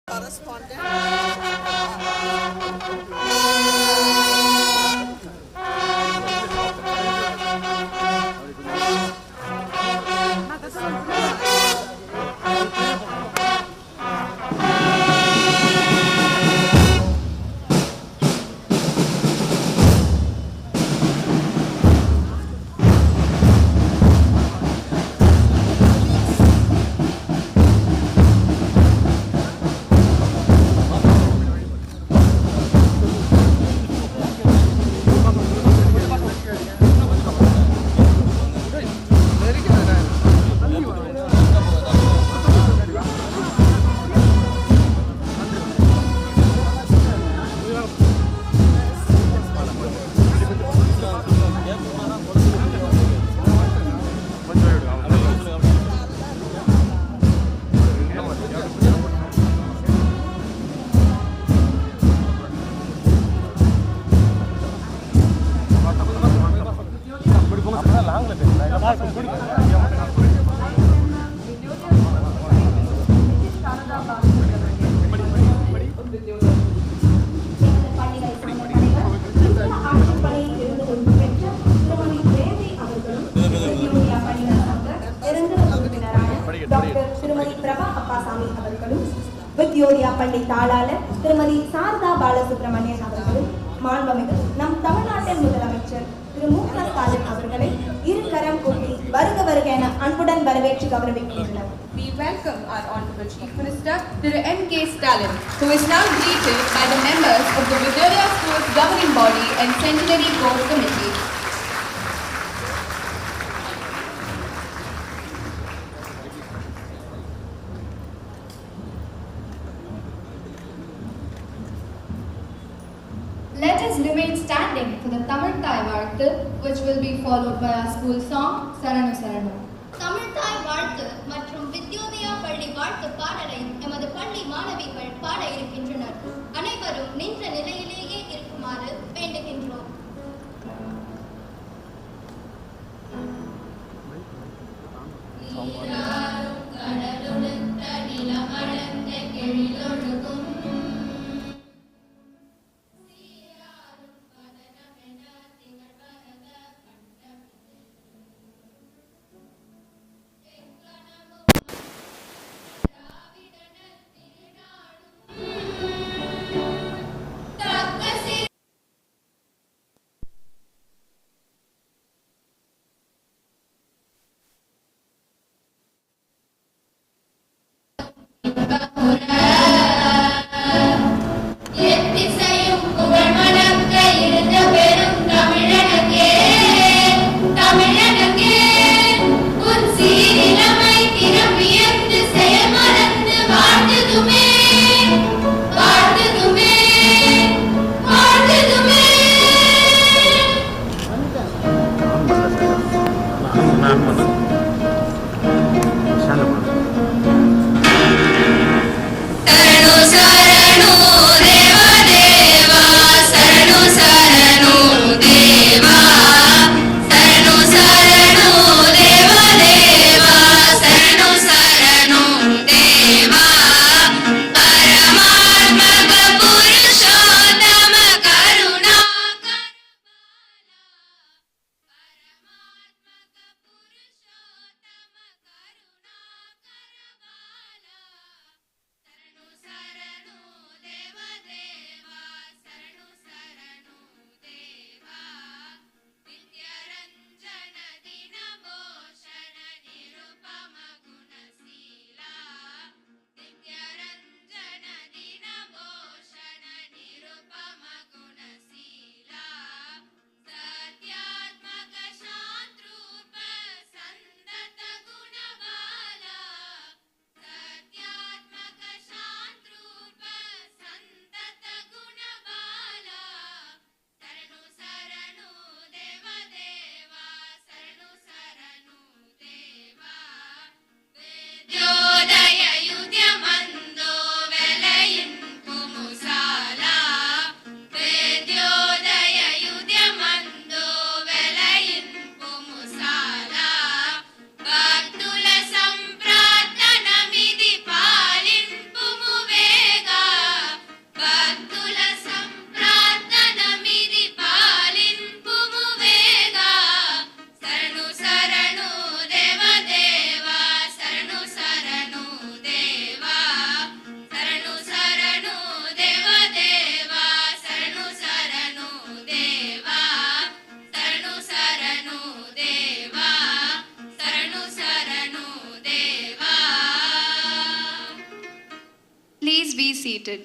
correspondent. Vidyodaya பள்ளி தாளாளர் திருமதி சாரதா பாலசுப்ரமணியன் அவர்களும் மாண்புமிகு நம் தமிழ்நாட்டின் முதலமைச்சர் திரு மு.க. ஸ்டாலின் அவர்களை இரு கரம் கூப்பி வருக வருக என அன்புடன் வரவேற்று கௌரவிக்கின்றனர். We welcome our Honorable Chief Minister, Thiru M.K. Stalin, who is now greeted by the members of the Vidya Schools Governing Body and Centenary Board Committee. Let us remain standing for the Tamil Thai Varthu, which will be followed by our school song, Saranu Saranu. Tamil தாய் வாழ்த்து மற்றும் வித்யோதயா பள்ளி வாழ்த்து பாடலை எமது பள்ளி மாணவிகள் பாட இருக்கின்றனர். அனைவரும் நின்ற நிலையிலேயே இருக்குமாறு வேண்டுகின்றோம். seated.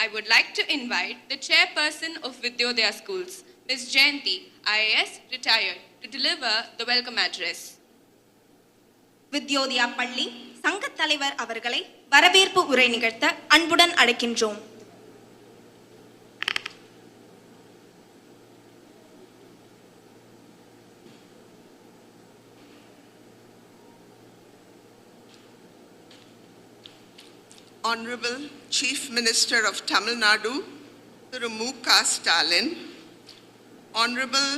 I would like to invite the chairperson of Vidyodaya Schools, Ms. Jayanti, IAS, retired, to deliver the welcome address. Vidyodaya பள்ளி சங்கத் தலைவர் அவர்களை வரவேற்பு உரை நிகழ்த்த அன்புடன் அழைக்கின்றோம். Honorable Chief Minister of Tamil Nadu, Thiru M.K. Stalin, Honorable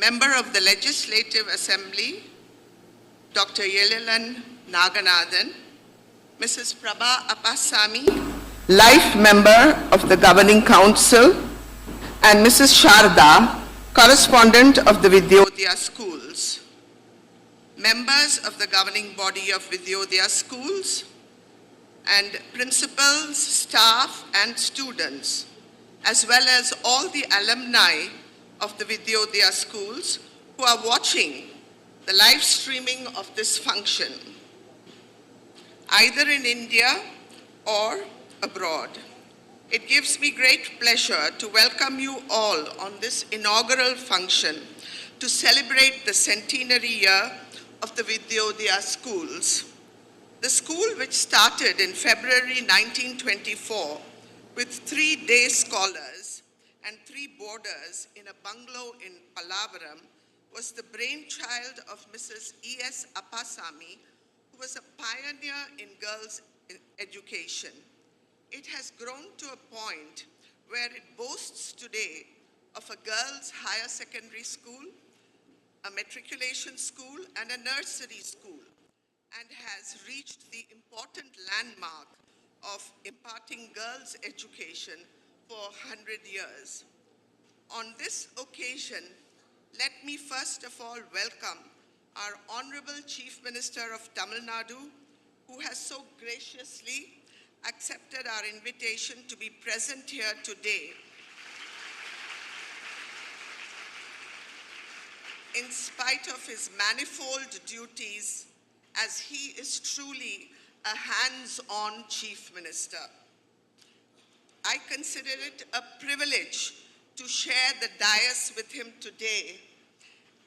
Member of the Legislative Assembly, Dr. Yelilan Naganathan, Mrs. Prabha Appasamy, Life Member of the Governing Council, and Mrs. Sharda, Correspondent of the Vidyodaya Schools, members of the governing body of Vidyodaya Schools, and principals, staff, and students, as well as all the alumni of the Vidyodaya schools who are watching the live streaming of this function, either in India or abroad. It gives me great pleasure to welcome you all on this inaugural function to celebrate the centenary year of the Vidyodaya schools. The school, which started in February 1924 with 3 day scholars and 3 boarders in a bungalow in Pallavaram, was the brainchild of Mrs. E.S. Appasamy, who was a pioneer in girls' education. It has grown to a point where it boasts today of a girls' higher secondary school, a matriculation school, and a nursery school, and has reached the important landmark of imparting girls' education for 100 years. On this occasion, let me first of all welcome our Honorable Chief Minister of Tamil Nadu, who has so graciously accepted our invitation to be present here today. In spite of his manifold duties, as he is truly a hands-on Chief Minister. I consider it a privilege to share the dais with him today,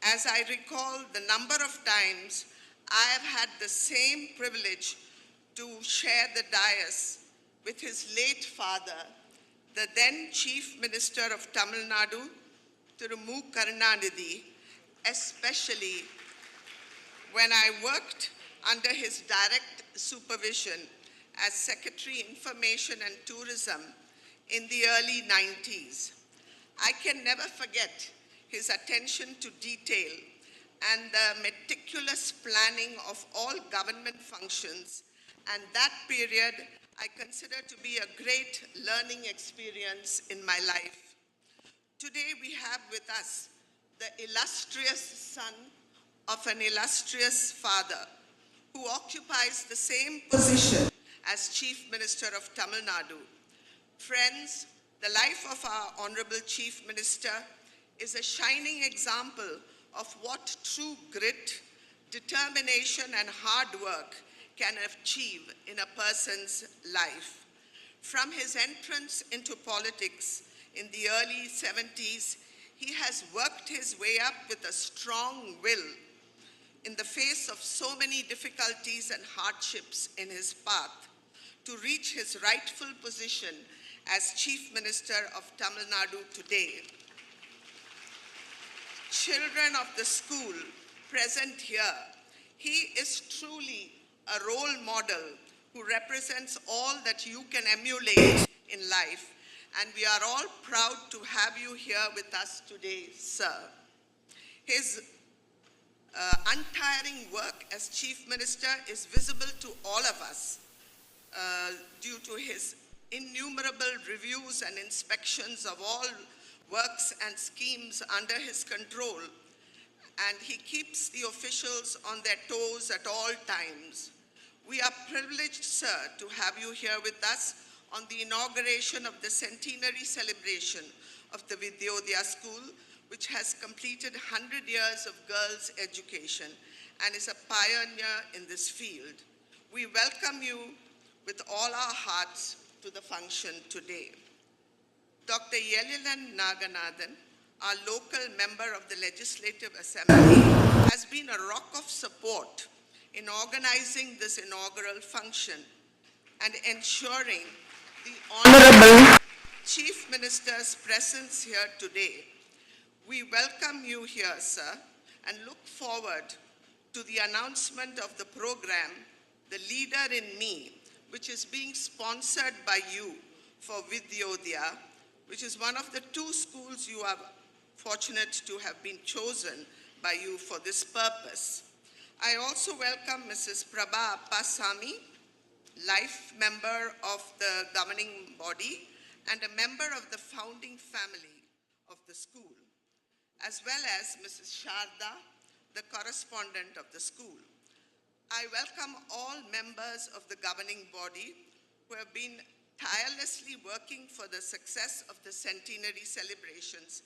as I recall the number of times I have had the same privilege to share the dais with his late father, the then Chief Minister of Tamil Nadu, Thiru M. Karunanidhi, especially when I worked under his direct supervision as Secretary Information and Tourism in the early 90s. I can never forget his attention to detail and the meticulous planning of all government functions, and that period I consider to be a great learning experience in my life. Today we have with us the illustrious son of an illustrious father, who occupies the same position as Chief Minister of Tamil Nadu. Friends, the life of our Honorable Chief Minister is a shining example of what true grit, determination, and hard work can achieve in a person's life. From his entrance into politics in the early 70s, he has worked his way up with a strong will in the face of so many difficulties and hardships in his path to reach his rightful position as Chief Minister of Tamil Nadu today. Children of the school present here, he is truly a role model who represents all that you can emulate in life, and we are all proud to have you here with us today, sir. His untiring work as Chief Minister is visible to all of us due to his innumerable reviews and inspections of all works and schemes under his control, and he keeps the officials on their toes at all times. We are privileged, sir, to have you here with us on the inauguration of the centenary celebration of the Vidyodaya School, which has completed 100 years of girls' education and is a pioneer in this field. We welcome you with all our hearts to the function today. Dr. Yelilan Naganathan, our local member of the Legislative Assembly, has been a rock of support in organizing this inaugural function and ensuring the Honorable Chief Minister's presence here today. We welcome you here, sir, and look forward to the announcement of the program, The Leader in Me, which is being sponsored by you for Vidyodaya, which is one of the 2 schools you are fortunate to have been chosen by you for this purpose. I also welcome Mrs. Prabha Appasamy, life member of the governing body and a member of the founding family of the school, as well as Mrs. Sharda, the correspondent of the school. I welcome all members of the governing body who have been tirelessly working for the success of the centenary celebrations,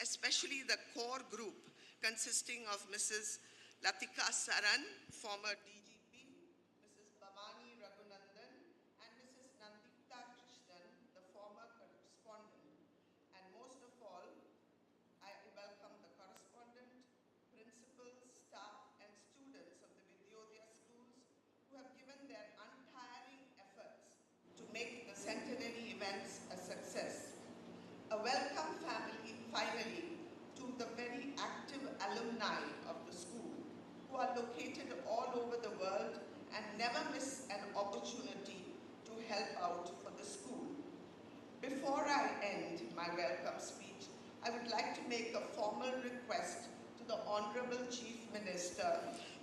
especially the core group consisting of Mrs. Latika Saran, former DGP, Mrs. Bhavani Raghunandan, and Mrs. Nandita Krishnan, the former correspondent. And most of all, I welcome the correspondent, principals, staff, and students of the Vidyodaya schools who have given their untiring efforts to make the centenary events a success. A welcome finally, to the very active alumni of the school who are located all over the world and never miss an opportunity to help out for the school. Before I end my welcome speech, I would like to make a formal request to the Honorable Chief Minister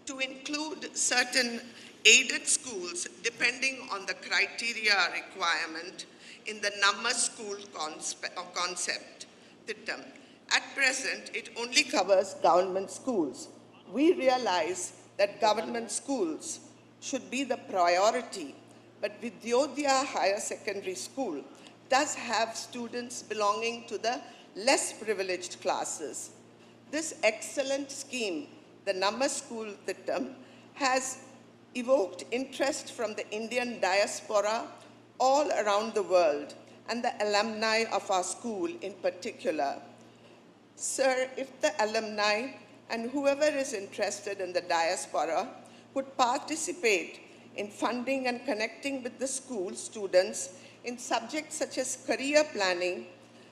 to include certain aided schools depending on the criteria requirement in the Namma School concept. At present, it only covers government schools. We realize that government schools should be the priority, but Vidyodaya Higher Secondary School does have students belonging to the less privileged classes. This excellent scheme, the Namma School Thittam, has evoked interest from the Indian diaspora all around the world and the alumni of our school in particular. Sir, if the alumni and whoever is interested in the diaspora would participate in funding and connecting with the school students in subjects such as career planning,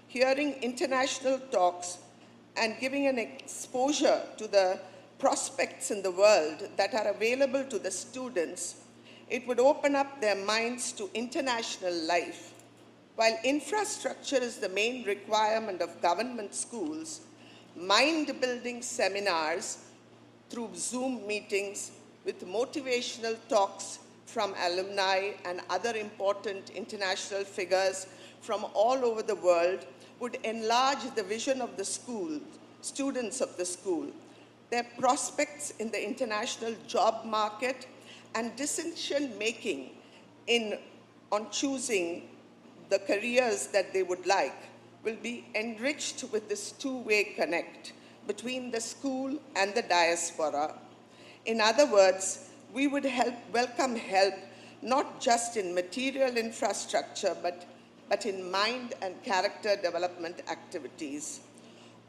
hearing international talks, and giving an exposure to the prospects in the world that are available to the students, it would open up their minds to international life. While infrastructure is the main requirement of government schools, mind-building seminars through Zoom meetings with motivational talks from alumni and other important international figures from all over the world would enlarge the vision of the school, students of the school, their prospects in the international job market, and decision-making on choosing the careers that they would like will be enriched with this two-way connect between the school and the diaspora. In other words, we would welcome help not just in material infrastructure, but in mind and character development activities.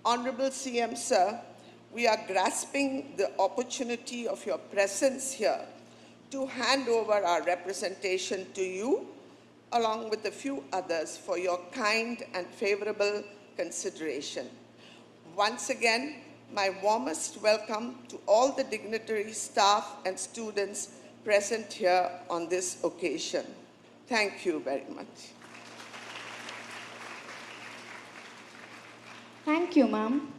Honorable CM, sir, we are grasping the opportunity of your presence here to hand over our representation to you, along with a few others, for your kind and favorable consideration. Once again, my warmest welcome to all the dignitaries, staff, and students present here on this occasion. Thank you very much. Thank you, ma'am.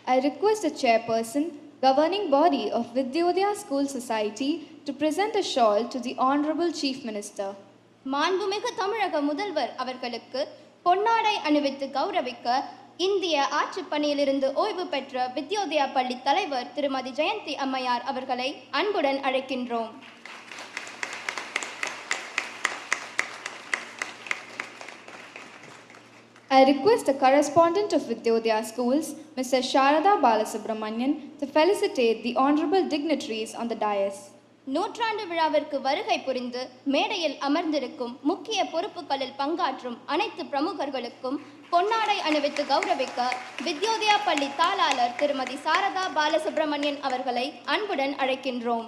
I request the chairperson, governing body of Vidyodaya School Society, to present a shawl to the Honorable Chief Minister. மாண்புமிகு தமிழக முதல்வர் அவர்களுக்கு பொன்னாடை அணிவித்து கௌரவிக்க இந்திய ஆட்சிப் பணியிலிருந்து ஓய்வு பெற்ற வித்யோதயா பள்ளி தலைவர் திருமதி ஜெயந்தி அம்மையார் அவர்களை அன்புடன் அழைக்கின்றோம். I request the correspondent of Vidyodaya Schools, Mr. Sharada Balasubramanian, to felicitate the honorable dignitaries on the dais. நூற்றாண்டு விழாவிற்கு வருகை புரிந்து மேடையில் அமர்ந்திருக்கும் முக்கிய பொறுப்புகளில் பங்காற்றும் அனைத்து பிரமுகர்களுக்கும் பொன்னாடை அணிவித்து கௌரவிக்க வித்யோதயா பள்ளி தாளாளர் திருமதி சாரதா பாலசுப்ரமணியன் அவர்களை அன்புடன் அழைக்கின்றோம்.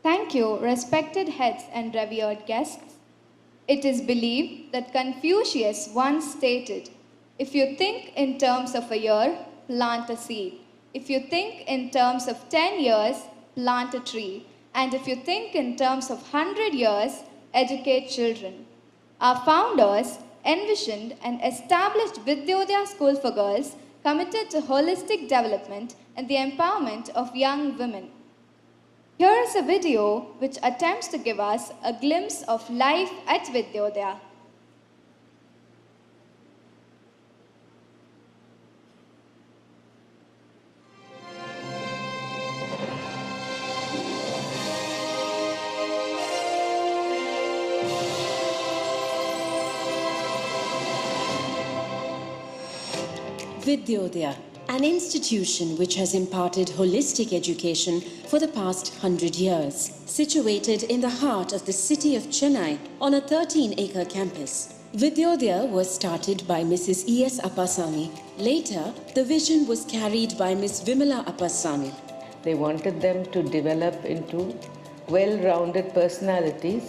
Thank you, respected heads and revered guests. It is believed that Confucius once stated, "If you think in terms of a year, plant a seed. If you think in terms of 10 years, plant a tree. And if you think in terms of 100 years, educate children." Our founders envisioned and established Vidyodaya School for Girls, committed to holistic development and the empowerment of young women. Here is a video which attempts to give us a glimpse of life at Vidyodaya. Vidyodaya, an institution which has imparted holistic education for the past 100 years. Situated in the heart of the city of Chennai on a 13-acre campus, Vidyodaya was started by Mrs. E.S. Appasamy. Later, the vision was carried by Ms. Vimala Appasamy. They wanted them to develop into well-rounded personalities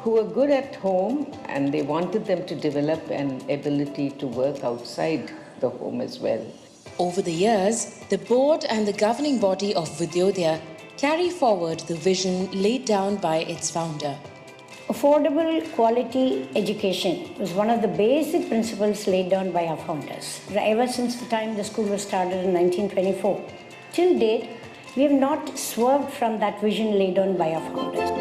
who were good at home, and they wanted them to develop an ability to work outside the home as well. Over the years, the board and the governing body of Vidyodaya carry forward the vision laid down by its founder. Affordable quality education was one of the basic principles laid down by our founders. Ever since the time the school was started in 1924, till date, we have not swerved from that vision laid down by our founders.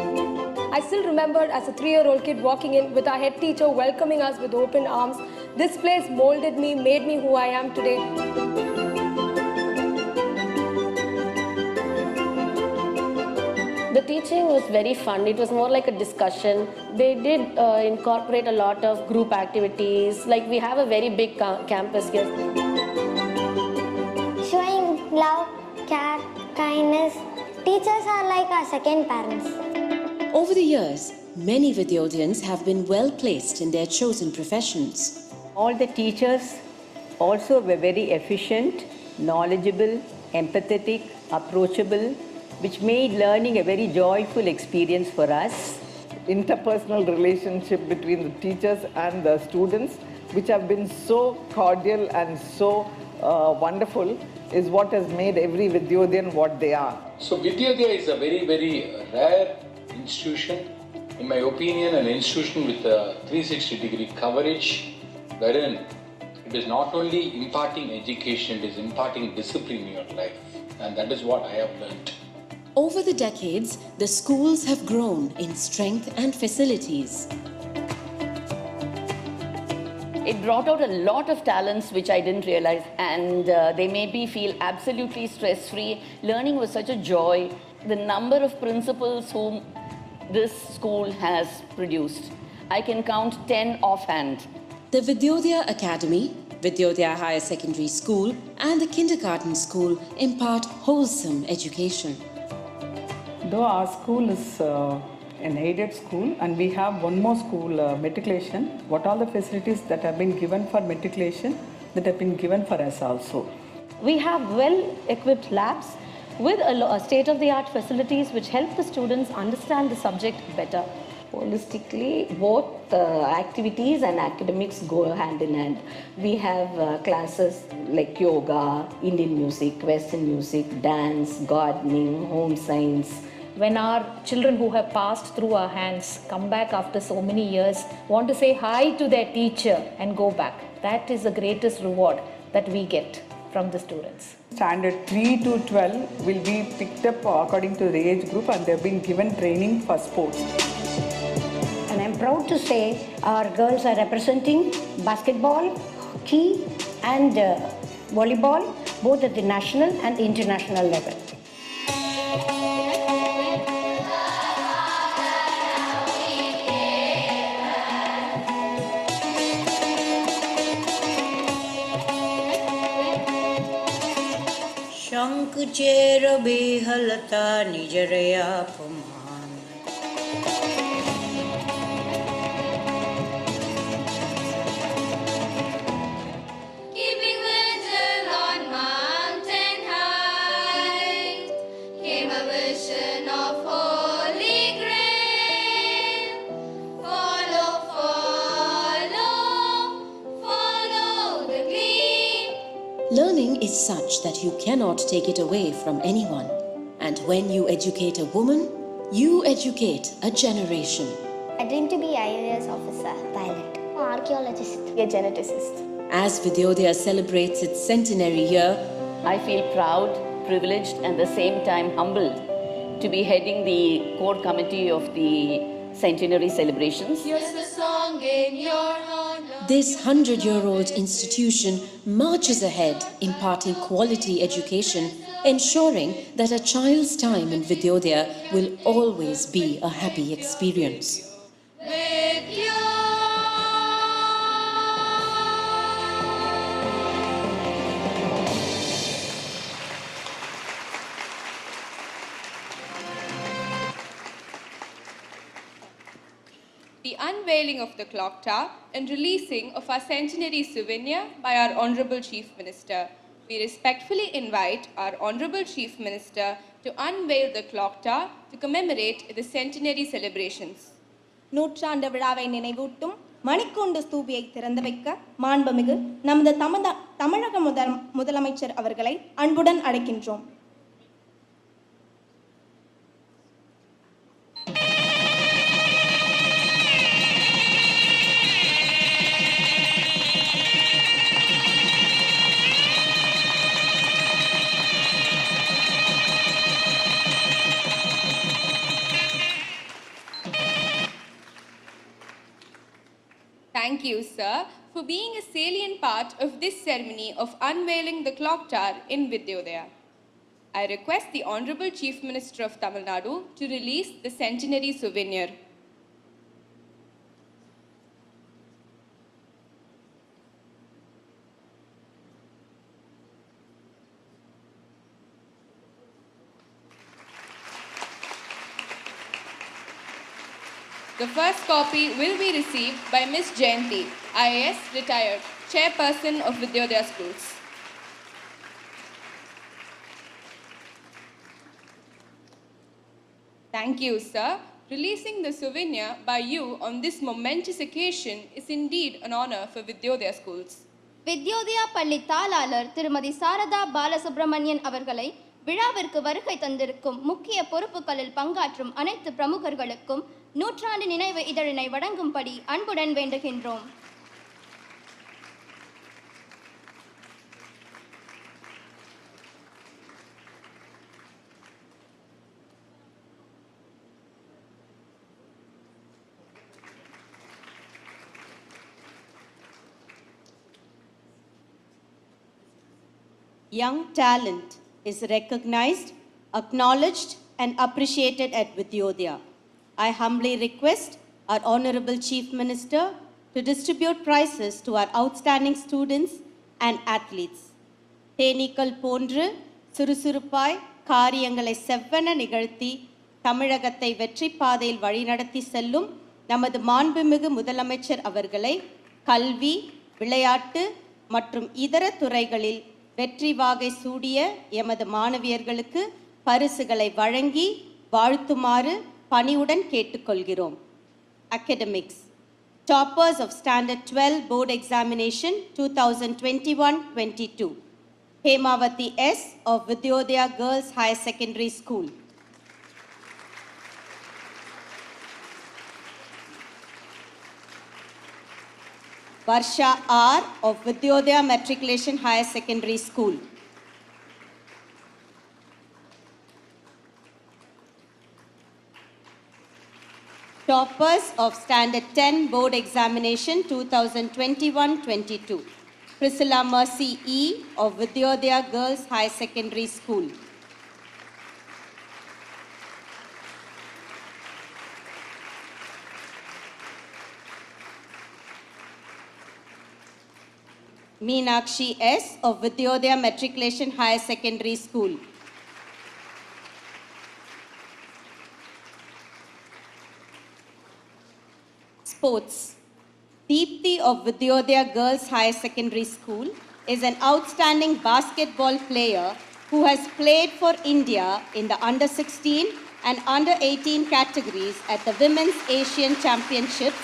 I still remember as a 3-year-old kid walking in with our head teacher welcoming us with open arms. This place molded me, made me who I am today. The teaching was very fun. It was more like a discussion. They did incorporate a lot of group activities. Like we have a very big campus here. Showing love, care, kindness. Teachers are like our second parents. Over the years, many Vidyodayans have been well placed in their chosen professions. All the teachers also were very efficient, knowledgeable, empathetic, approachable, which made learning a very joyful experience for us. Interpersonal relationship between the teachers and the students, which have been so cordial and so wonderful, is what has made every Vidyodayan what they are. So Vidyodaya is a very, very rare institution. In my opinion, an institution with a 360-degree coverage, wherein it is not only imparting education, it is imparting discipline in your life. And that is what I have learnt. Over the decades, the schools have grown in strength and facilities. It brought out a lot of talents which I didn't realize, and they made me feel absolutely stress-free. Learning was such a joy. The number of principals whom this school has produced, I can count 10 offhand. The Vidyodaya Academy, Vidyodaya Higher Secondary School and the Kindergarten School impart wholesome education. Though our school is an aided school and we have one more school, matriculation, what all the facilities that have been given for matriculation that have been given for us also. We have well-equipped labs with a state-of-the-art facilities which help the students understand the subject better. Holistically, both activities and academics go hand in hand. We have classes like yoga, Indian music, Western music, dance, gardening, home science. When our children who have passed through our hands come back after so many years, want to say hi to their teacher and go back, that is the greatest reward that we get from the students. Standard 3 to 12 will be picked up according to the age group, and they've been given training for sports. And I'm proud to say our girls are representing basketball, hockey and volleyball, both at the national and international level. शंकुचेर बेहलता निजरया पमान Keeping vigil on mountain height came a vision of holy grail. Follow, follow, follow the gleam. Learning is such that you cannot take it away from anyone. And when you educate a woman, you educate a generation. I dream to be IAS officer, pilot, archaeologist, a geneticist. As Vidyodaya celebrates its centenary year, I feel proud, privileged, and at the same time humbled to be heading the core committee of the centenary celebrations. Here's the song in your honor. this 100-year-old institution marches ahead, imparting quality education, ensuring that a child's time in Vidyodaya will always be a happy experience. The unveiling of the clock tower and releasing of our centenary souvenir by our Honorable Chief Minister. We respectfully invite our Honorable Chief Minister to unveil the clock tower to commemorate the centenary celebrations. நூற்றாண்டு விழாவை நினைவூட்டும் மணிக்கூண்டு ஸ்தூபியை திறந்து வைக்க மாண்புமிகு நமது தமிழக முதலமைச்சர் அவர்களை அன்புடன் அழைக்கின்றோம். Thank you, sir, for being a salient part of this ceremony of unveiling the clock tower in Vidyodaya. I request the Honorable Chief Minister of Tamil Nadu to release the centenary souvenir. The first copy will be received by Ms. Jayanti, IAS retired, Chairperson of Vidyodaya Schools. Thank you, sir. Releasing the souvenir by you on this momentous occasion is indeed an honor for Vidyodaya Schools. Vidyodaya பள்ளி தாளாளர் திருமதி சாரதா பாலசுப்ரமணியன் அவர்களை விழாவிற்கு வருகை தந்திருக்கும் முக்கிய பொறுப்புகளில் பங்காற்றும் அனைத்து பிரமுகர்களுக்கும் நூற்றாண்டு நினைவு இதழினை வழங்கும்படி அன்புடன் வேண்டுகின்றோம். Young talent is recognized, acknowledged and appreciated at Vidyodaya. I humbly request our Honorable Chief Minister to distribute prizes to our outstanding students and athletes. தேனீக்கள் போன்று சுறுசுறுப்பாய் காரியங்களை செவ்வன நிகழ்த்தி தமிழகத்தை வெற்றி பாதையில் வழிநடத்தி செல்லும் நமது மாண்புமிகு முதலமைச்சர் அவர்களை கல்வி, விளையாட்டு மற்றும் இதர துறைகளில் வெற்றி வாகை சூடிய எமது மாணவியர்களுக்கு பரிசுகளை வழங்கி வாழ்த்துமாறு பணிவுடன் கேட்டுக்கொள்கிறோம். Academics. Toppers of Standard 12 Board Examination 2021-22. Hemavati S. of Vidyodaya Girls Higher Secondary School. Varsha R of Vidyodaya Matriculation Higher Secondary School. Toppers of Standard 10 Board Examination 2021-22. Priscilla Mercy E of Vidyodaya Girls High Secondary School. Meenakshi S of Vidyodaya Matriculation Higher Secondary School. Sports. Deepthi of Vidyodaya Girls Higher Secondary School is an outstanding basketball player who has played for India in the under-16 and under-18 categories at the Women's Asian Championships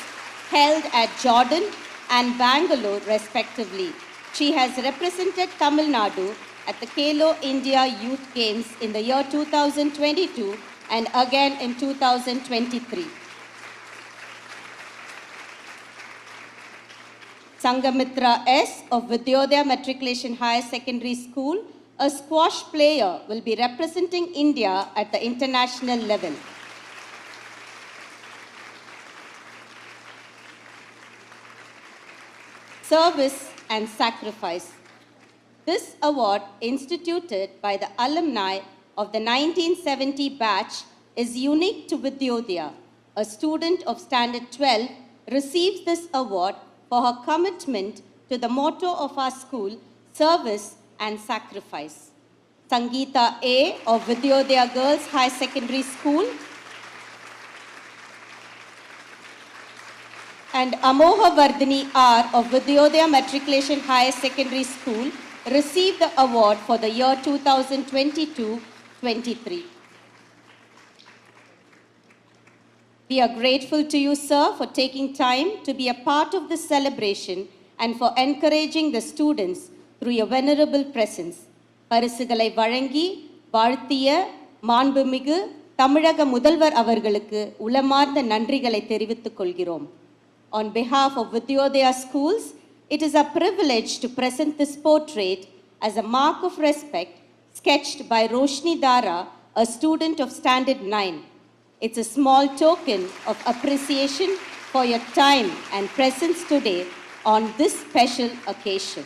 held at Jordan and Bangalore respectively. She has represented Tamil Nadu at the Khelo India Youth Games in the year 2022 and again in 2023. Sangamitra S of Vidyodaya Matriculation Higher Secondary School, a squash player, will be representing India at the international level. Service and sacrifice. This award, instituted by the alumni of the 1970 batch, is unique to Vidyodaya. A student of Standard 12 receives this award for her commitment to the motto of our school, service and sacrifice. Sangeeta A of Vidyodaya Girls High Secondary School and Amoha Vardhini R of Vidyodaya Matriculation Higher Secondary School received the award for the year 2022-23. We are grateful to you, sir, for taking time to be a part of this celebration and for encouraging the students through your venerable presence. பரிசுகளை வழங்கி வாழ்த்திய மாண்புமிகு தமிழக முதல்வர் அவர்களுக்கு உளமார்ந்த நன்றிகளை தெரிவித்துக் கொள்கிறோம். On behalf of Vidyodaya Schools, it is a privilege to present this portrait as a mark of respect sketched by Roshni Dara, a student of Standard 9. It's a small token of appreciation for your time and presence today on this special occasion.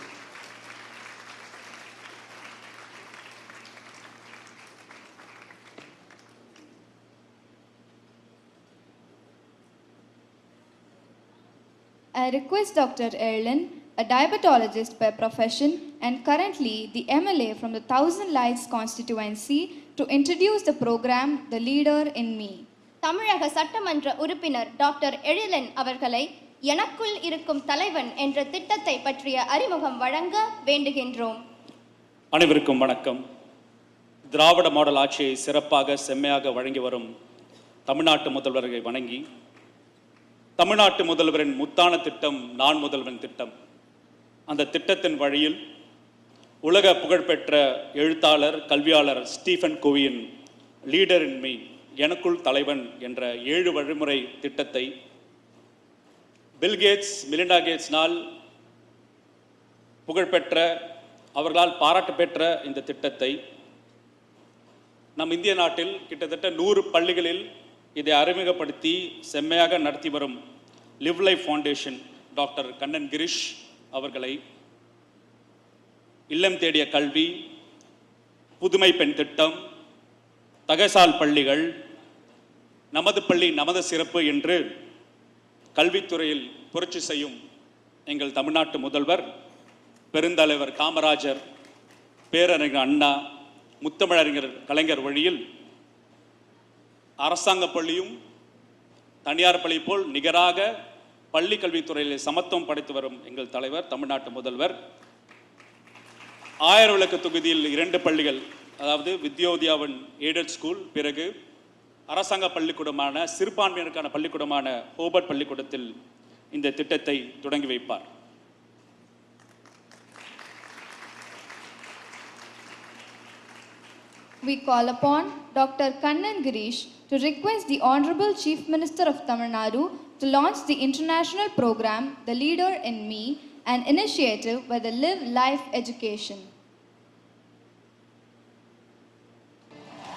I request Dr. Erlin, a diabetologist by profession and currently the MLA from the Thousand Lights constituency, to introduce the program, The Leader in Me. தமிழக சட்டமன்ற உறுப்பினர் doctor Ezhilan அவர்களை எனக்குள் இருக்கும் தலைவன் என்ற திட்டத்தை பற்றிய அறிமுகம் வழங்க வேண்டுகின்றோம். அனைவருக்கும் வணக்கம். திராவிட மாடல் ஆட்சியை சிறப்பாக செம்மையாக வழங்கி வரும் தமிழ்நாட்டு முதல்வரை வணங்கி, தமிழ்நாட்டு முதல்வரின் முத்தான திட்டம் நான் முதல்வன் திட்டம், அந்த திட்டத்தின் வழியில் உலக புகழ்பெற்ற எழுத்தாளர் கல்வியாளர் ஸ்டீஃபன் கோவியின் லீடர் இன் மீ, எனக்குள் தலைவன் என்ற 7 வழிமுறை திட்டத்தை பில்கேட்ஸ் மிலிண்டா கேட்ஸ்னால் புகழ்பெற்ற, அவர்களால் பாராட்டு பெற்ற இந்த திட்டத்தை நம் இந்திய நாட்டில் கிட்டத்தட்ட 100 பள்ளிகளில் இதை அறிமுகப்படுத்தி செம்மையாக நடத்தி வரும் live life foundation doctor Kannan Krish அவர்களை, இல்லம் தேடிய கல்வி, புதுமை பெண் திட்டம், தகசால் பள்ளிகள், நமது பள்ளி நமது சிறப்பு என்று கல்வித்துறையில் புரட்சி செய்யும் எங்கள் தமிழ்நாட்டு முதல்வர் பெருந்தலைவர் காமராஜர், பேரறிஞர் அண்ணா, முத்தமிழறிஞர் கலைஞர் வழியில் அரசாங்க பள்ளியும் தனியார் பள்ளி போல் நிகராக பள்ளி கல்வித்துறையில் சமத்துவம் படைத்து வரும் எங்கள் தலைவர் தமிழ்நாட்டு முதல்வர் 1000 விளக்கு தொகுதியில் 2 பள்ளிகள், அதாவது வித்யோதயாவின் எய்டட் ஸ்கூல், பிறகு அரசாங்க பள்ளிக்கூடமான சிறுபான்மையினருக்கான பள்ளிக்கூடமான ஹோபர்ட் பள்ளிக்கூடத்தில் இந்த திட்டத்தை தொடங்கி வைப்பார். We call upon Dr. Kannan Girish to request the Honorable Chief Minister of Tamil Nadu to launch the international program The Leader in Me, an initiative by the Live Life Education.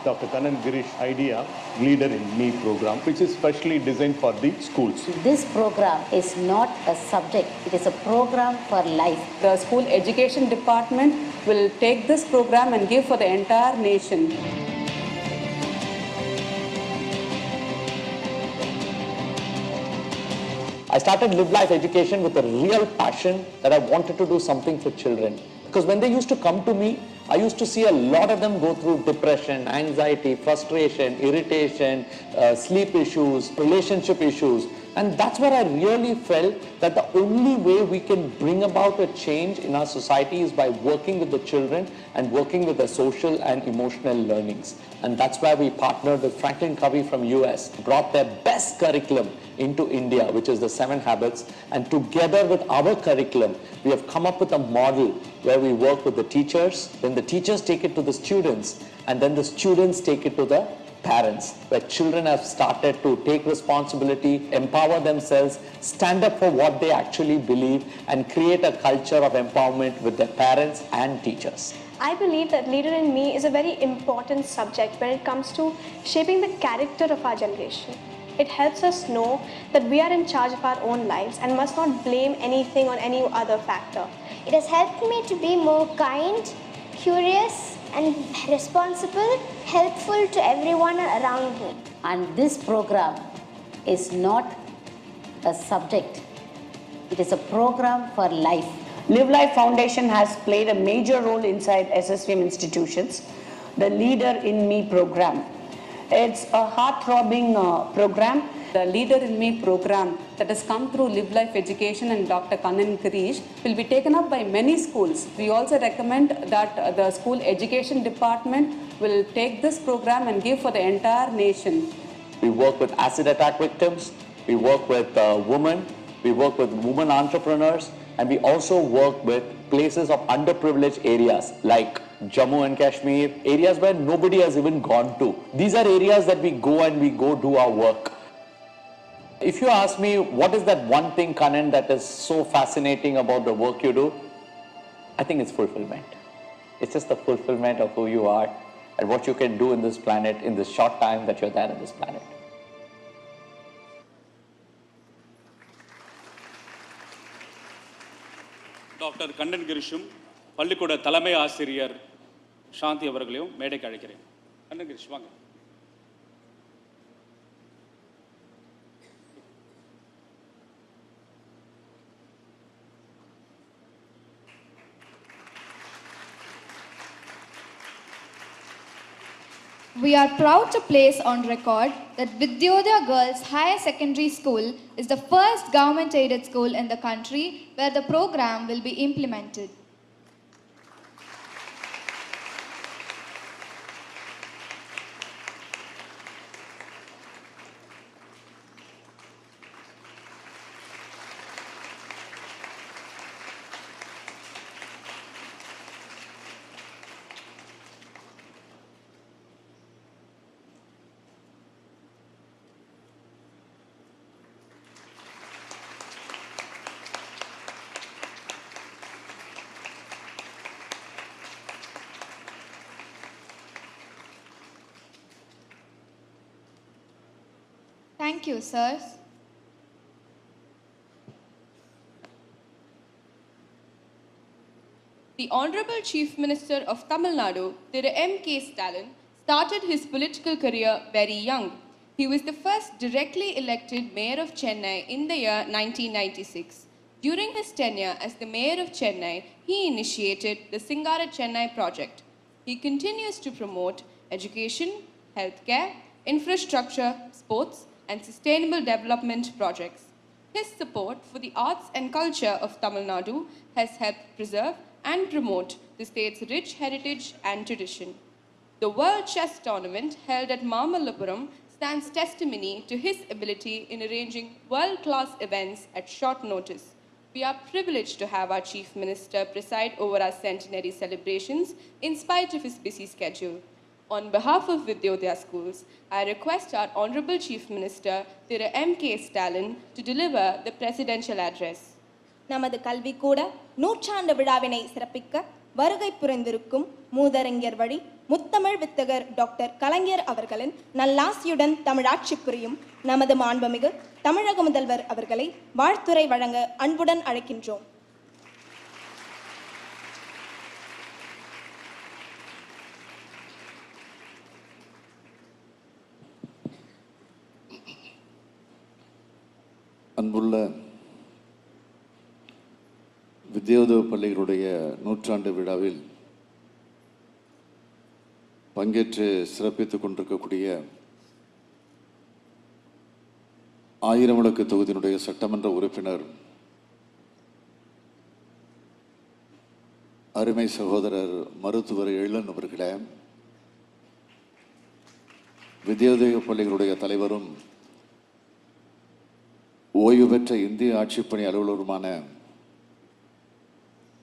Dr. Kannan Girish idea, Leader in Me program, which is specially designed for the schools. This program is not a subject, it is a program for life. The school education department will take this program and give for the entire nation. I started Live Life Education with a real passion that I wanted to do something for children. Because when they used to come to me, I used to see a lot of them go through depression, anxiety, frustration, irritation, sleep issues, relationship issues. And that's where I really felt that the only way we can bring about a change in our society is by working with the children and working with the social and emotional learnings. And that's why we partnered with Franklin Covey from US, brought their best curriculum into India, which is the 7 Habits. And together with our curriculum, we have come up with a model where we work with the teachers, then the teachers take it to the students, and then the students take it to the parents, where children have started to take responsibility, empower themselves, stand up for what they actually believe, and create a culture of empowerment with their parents and teachers. I believe that Leader in Me is a very important subject when it comes to shaping the character of our generation. It helps us know that we are in charge of our own lives and must not blame anything on any other factor. It has helped me to be more kind, curious, and responsible, helpful to everyone around me. And this program is not a subject, it is a program for life. Live Life Foundation has played a major role inside SSVM institutions. The Leader in Me program. It's a heart-throbbing program. The Leader in Me program that has come through Live Life Education and Dr. Kannan Girish will be taken up by many schools. We also recommend that the school education department will take this program and give for the entire nation. We work with acid attack victims, we work with women, we work with women entrepreneurs, and we also work with places of underprivileged areas like Jammu and Kashmir, areas where nobody has even gone to. These are areas that we go do our work. If you ask me, what is that one thing, Kannan, that is so fascinating about the work you do? I think it's fulfillment. It's just the fulfillment of who you are and what you can do in this planet in this short time that you're there in this planet. Doctor Kannan கிரிஷும் பள்ளிக்கூட தலைமை ஆசிரியர் சாந்தி அவர்களையும் மேடைக்கு அழைக்கிறேன். கண்ணன் கிரிஷ் வாங்க. We are proud to place on record that Vidyodaya Girls Higher Secondary School is the first government-aided school in the country where the program will be implemented. Thank you, sirs. The Honorable Chief Minister of Tamil Nadu, Thiru M.K. Stalin, started his political career very young. He was the first directly elected mayor of Chennai in the year 1996. During his tenure as the mayor of Chennai, he initiated the Singara Chennai project. He continues to promote education, healthcare, infrastructure, sports, and sustainable development projects. His support for the arts and culture of Tamil Nadu has helped preserve and promote the state's rich heritage and tradition. The World Chess Tournament held at Mamallapuram stands testimony to his ability in arranging world-class events at short notice. We are privileged to have our Chief Minister preside over our centenary celebrations in spite of his busy schedule. On behalf of Vidyodaya Schools, I request our Honorable Chief Minister, Thiru M.K. Stalin, to deliver the presidential address. நமது கல்விக்கூட நூற்றாண்டு விழாவினை சிறப்பிக்க வருகை புரிந்திருக்கும் மூதறிஞர் வழி முத்தமிழ் வித்தகர் doctor கலைஞர் அவர்களின் நல்லாசியுடன் தமிழாட்சி புரியும் நமது மாண்புமிகு தமிழக முதல்வர் அவர்களை வாழ்த்துரை வழங்க அன்புடன் அழைக்கின்றோம். அன்புள்ள வித்யோதய பள்ளிகளுடைய நூற்றாண்டு விழாவில் பங்கேற்று சிறப்பித்துக் கொண்டிருக்கக்கூடிய ஆயிரம்விளக்கு தொகுதியினுடைய சட்டமன்ற உறுப்பினர் அருமை சகோதரர் மருத்துவர் எழிலன் அவர்களே, வித்யோதய பள்ளிகளுடைய தலைவரும் ஓய்வு பெற்ற இந்திய ஆட்சிப்பணி அலுவலருமான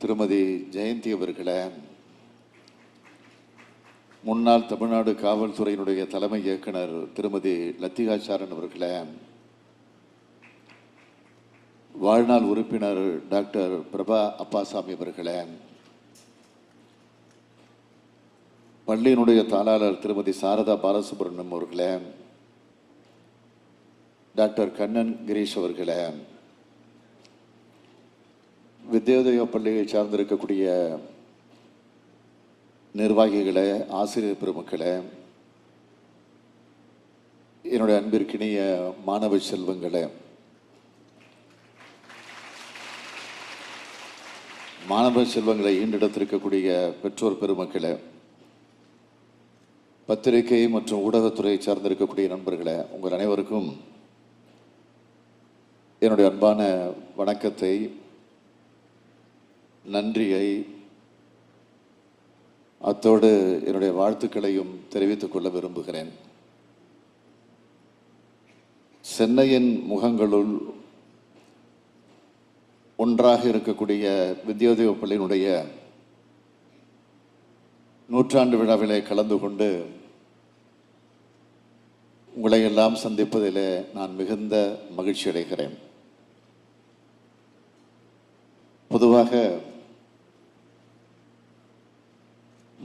திருமதி ஜெயந்தி அவர்களே, முன்னாள் தமிழ்நாடு காவல்துறையினுடைய தலைமை இயக்குனர் திருமதி லத்திகாச்சாரன் அவர்களே, வாழ்நாள் உறுப்பினர் டாக்டர் பிரபா அப்பாசாமி அவர்களே, பள்ளியினுடைய தாளாளர் திருமதி சாரதா பாலசுப்ரமணியம் அவர்களே, டாக்டர் கண்ணன் கிரீஷ் அவர்களே, வித்யோதய பள்ளியை சார்ந்திருக்கக்கூடிய நிர்வாகிகளே, ஆசிரியர் பெருமக்களே, என்னுடைய அன்பிற்கினிய மாணவ செல்வங்களே, மாணவ செல்வங்களை ஈண்டெடுத்திருக்கக்கூடிய பெற்றோர் பெருமக்களே, பத்திரிகை மற்றும் ஊடகத்துறையை சார்ந்திருக்கக்கூடிய நண்பர்களே, உங்கள் அனைவருக்கும் என்னுடைய அன்பான வணக்கத்தை, நன்றியை, அத்தோடு என்னுடைய வாழ்த்துக்களையும் தெரிவித்துக் கொள்ள விரும்புகிறேன். சென்னையின் முகங்களுள் ஒன்றாக இருக்கக்கூடிய வித்யோதய பள்ளியினுடைய நூற்றாண்டு விழாவிலே கலந்து கொண்டு உங்களை எல்லாம் சந்திப்பதிலே நான் மிகுந்த மகிழ்ச்சி அடைகிறேன். பொதுவாக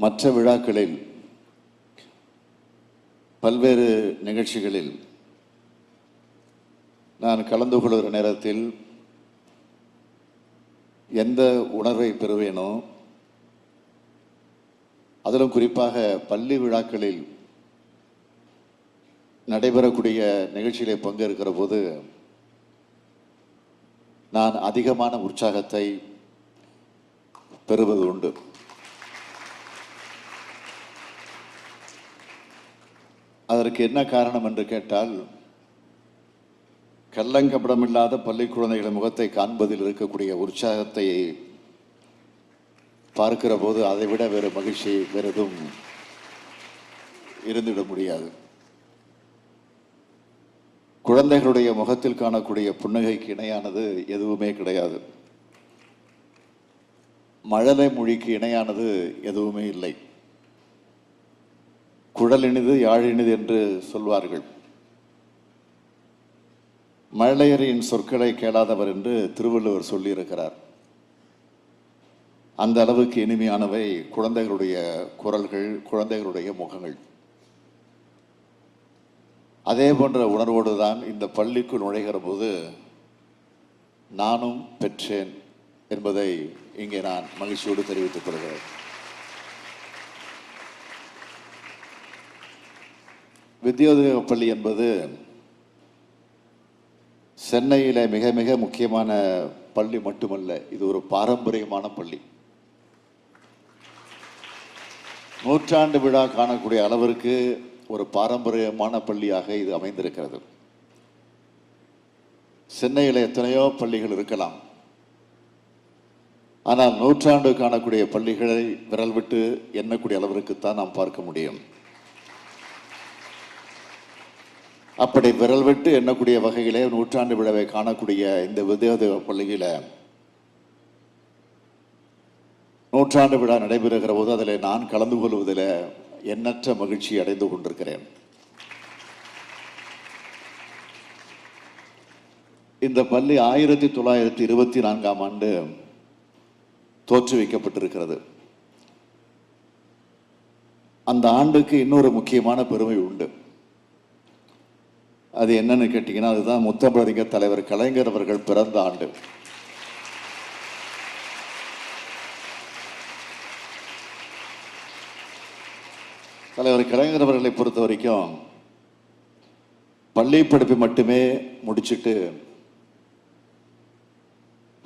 மற்ற விழாக்களில் பல்வேறு நிகழ்ச்சிகளில் நான் கலந்து கொள்கிற நேரத்தில் எந்த உணர்வை பெறுவேனோ, அதிலும் குறிப்பாக பள்ளி விழாக்களில் நடைபெறக்கூடிய நிகழ்ச்சிகளை பங்கேற்கிற போது நான் அதிகமான உற்சாகத்தை பெறுவது உண்டு. அதற்கு என்ன காரணம் என்று கேட்டால், கள்ளங்கபடமில்லாத பள்ளி குழந்தைகளின் முகத்தை காண்பதில் இருக்கக்கூடிய உற்சாகத்தை பார்க்கிற போது அதைவிட வேறு மகிழ்ச்சி வேறு எதுவும் இருந்துவிட முடியாது. குழந்தைகளுடைய முகத்தில் காணக்கூடிய புன்னகைக்கு இணையானது எதுவுமே கிடையாது. மழலை மொழிக்கு இணையானது எதுவுமே இல்லை. குழல் இனிது யாழ் இனிது என்று சொல்வார்கள். மழலையரின் சொற்களை கேளாதவர் என்று திருவள்ளுவர் சொல்லியிருக்கிறார். அந்த அளவுக்கு இனிமையானவை குழந்தைகளுடைய குரல்கள், குழந்தைகளுடைய முகங்கள். அதே போன்ற உணர்வோடு தான் இந்த பள்ளிக்குள் நுழைகிற போது நானும் பெற்றேன் என்பதை இங்கே நான் மகிழ்ச்சியோடு தெரிவித்துக் கொள்கிறேன். வித்யோதய பள்ளி என்பது சென்னையில் மிக மிக முக்கியமான பள்ளி மட்டுமல்ல, இது ஒரு பாரம்பரியமான பள்ளி. நூற்றாண்டு விழா காணக்கூடிய அளவிற்கு ஒரு பாரம்பரியமான பள்ளியாக இது அமைந்திருக்கிறது. சென்னையில் எத்தனையோ பள்ளிகள் இருக்கலாம், ஆனால் நூற்றாண்டு காணக்கூடிய பள்ளிகளை விரல் விட்டு எண்ணக்கூடிய அளவிற்குத்தான் நாம் பார்க்க முடியும். அப்படி விரல் விட்டு எண்ணக்கூடிய வகையிலே நூற்றாண்டு விழாவை காணக்கூடிய இந்த வித்யோதய பள்ளியில நூற்றாண்டு விழா நடைபெறுகிற போது அதில் நான் கலந்து கொள்வதில் எண்ணற்ற மகிழ்ச்சி அடைந்து கொண்டிருக்கிறேன். இந்த பள்ளி 1924ஆம் ஆண்டு தோற்றுவிக்கப்பட்டிருக்கிறது. அந்த ஆண்டுக்கு இன்னொரு முக்கியமான பெருமை உண்டு. அது என்னன்னு கேட்டீங்கன்னா, அதுதான் முத்தமிழறிஞர் தலைவர் கலைஞர் அவர்கள் பிறந்த ஆண்டு. தலைவர் கலைஞர் அவர்களை பொறுத்த வரைக்கும் பள்ளி படிப்பை மட்டுமே முடிச்சுட்டு